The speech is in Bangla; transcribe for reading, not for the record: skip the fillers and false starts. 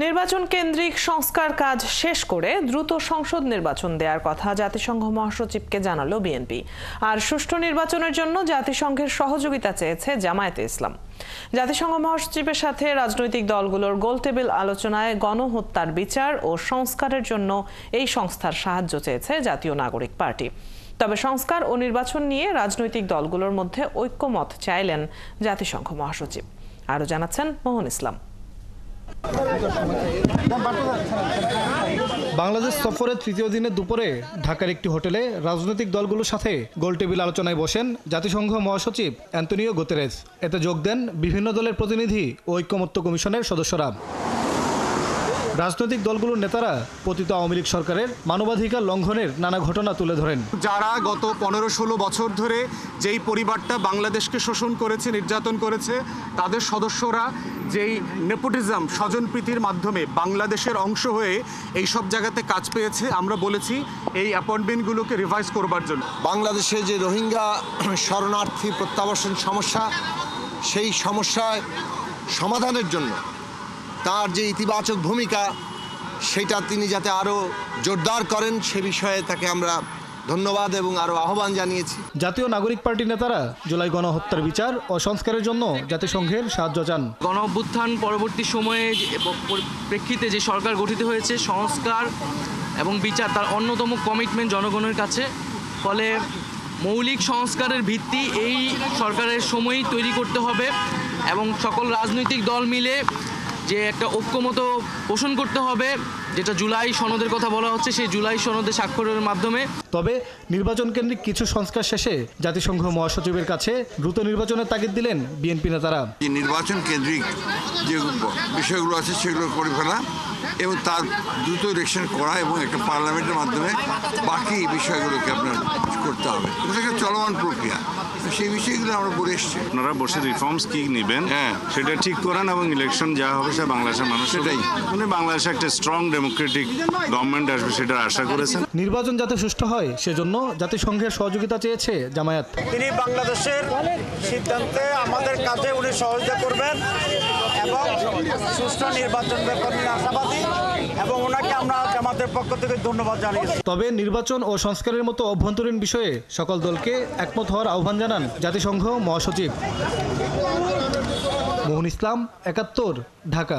নির্বাচন কেন্দ্রিক সংস্কার কাজ শেষ করে দ্রুত সংসদ নির্বাচন দেওয়ার কথা জাতিসংঘ মহাসচিবকে জানালো বিএনপি। আর সুষ্ঠু নির্বাচনের জন্য জাতিসংঘের সহযোগিতা চেয়েছে জামায়াতে ইসলাম। জাতিসংঘ মহাসচিবের সাথে রাজনৈতিক দলগুলোর গোলটেবিল আলোচনায় গণহত্যার বিচার ও সংস্কারের জন্য এই সংস্থার সাহায্য চেয়েছে জাতীয় নাগরিক পার্টি। তবে সংস্কার ও নির্বাচন নিয়ে রাজনৈতিক দলগুলোর মধ্যে ঐক্যমত চাইলেন জাতিসংঘ মহাসচিব। আরও জানাচ্ছেন মোহন ইসলাম। বাংলাদেশ সফরের তৃতীয় দিনে দুপুরে ঢাকার একটি হোটেলে রাজনৈতিক দলগুলোর সাথে গোলটেবিল আলোচনায় বসেন জাতিসংঘ মহাসচিব অ্যান্তোনিও গুতেরেস। এতে যোগ দেন বিভিন্ন দলের প্রতিনিধি ও ঐক্যমত্য কমিশনের সদস্যরা। রাজনৈতিক দলগুলোর নেতারা পতিত আওয়ামী লীগ সরকারের মানবাধিকার লঙ্ঘনের নানা ঘটনা তুলে ধরেন। যারা গত 15-16 বছর ধরে যেই পরিবারটা বাংলাদেশকে শোষণ করেছে, নির্যাতন করেছে, তাদের সদস্যরা যেই নেপোটিজম, স্বজনপ্রীতির মাধ্যমে বাংলাদেশের অংশ হয়ে এই সব জায়গাতে কাজ পেয়েছে, আমরা বলেছি এই অ্যাপয়েন্টমেন্টগুলোকে রিভাইজ করবার জন্য। বাংলাদেশে যে রোহিঙ্গা শরণার্থী প্রত্যাবাসন সমস্যা, সেই সমস্যায় সমাধানের জন্য তার যে ইতিবাচক ভূমিকা, সেটা তিনি যাতে আরও জোরদার করেন সে বিষয়ে তাকে আমরা ধন্যবাদ এবং আরও আহ্বান জানিয়েছি। জাতীয় নাগরিক পার্টির নেতারা জুলাই গণহত্যার বিচার ও সংস্কারের জন্য জাতিসংঘের সাহায্য চান। গণঅভ্যুত্থান পরবর্তী সময়ে প্রেক্ষিতে যে সরকার গঠিত হয়েছে, সংস্কার এবং বিচার তার অন্যতম কমিটমেন্ট জনগণের কাছে। ফলে মৌলিক সংস্কারের ভিত্তি এই সরকারের সময়ই তৈরি করতে হবে এবং সকল রাজনৈতিক দল মিলে যে একটা ঐক্যমত পোষণ করতে হবে, যেটা জুলাই সনদের কথা বলা হচ্ছে, সেই জুলাই সনদে স্বাক্ষরের মাধ্যমে। তবে নির্বাচন কেন্দ্রিক কিছু সংস্কার শেষে জাতিসংঘ মহাসচিবের কাছে দ্রুত নির্বাচনের তাগিদ দিলেন বিএনপি নেতারা। নির্বাচন কেন্দ্রিক যে বিষয়গুলো আছে সেগুলো করে ফেলা এবং তার দ্রুত ইলেকশন করা এবং একটা পার্লামেন্টের মাধ্যমে বাকি বিষয়গুলোকে আপনার করতে হবে। এটা একটা চলমান প্রক্রিয়া, সেই বিষয়গুলো আমরা বলে এসেছি। আপনারা বসে রিফর্মস কি নেবেন সেটা ঠিক করেন এবং ইলেকশন যা হবে সে বাংলাদেশের মানুষ, সেটাই মানে বাংলাদেশে একটা স্ট্রং ডেমোক্রেটিক গভর্নমেন্ট আসবে সেটা আশা করেছেন। নির্বাচন যাতে সুষ্ঠু হয় সেজন্য জাতিসংঘের সহযোগিতা চেয়েছে জামায়াত। তিনি বাংলাদেশের সিদ্ধান্তে আমাদের কাজে উনি সহযোগিতা করবেন এবং সুষ্ঠু নির্বাচন ব্যাপারে আশাবাদী এবং ওনাকে আমরা আমাদের পক্ষ থেকে ধন্যবাদ জানিয়েছি। তবে নির্বাচন ও সংস্কারের মতো অভ্যন্তরীণ বিষয়ে সকল দলকে একমত হওয়ার আহ্বান জানান জাতিসংঘ মহাসচিব। মোহন ইসলাম, ৭১, ঢাকা।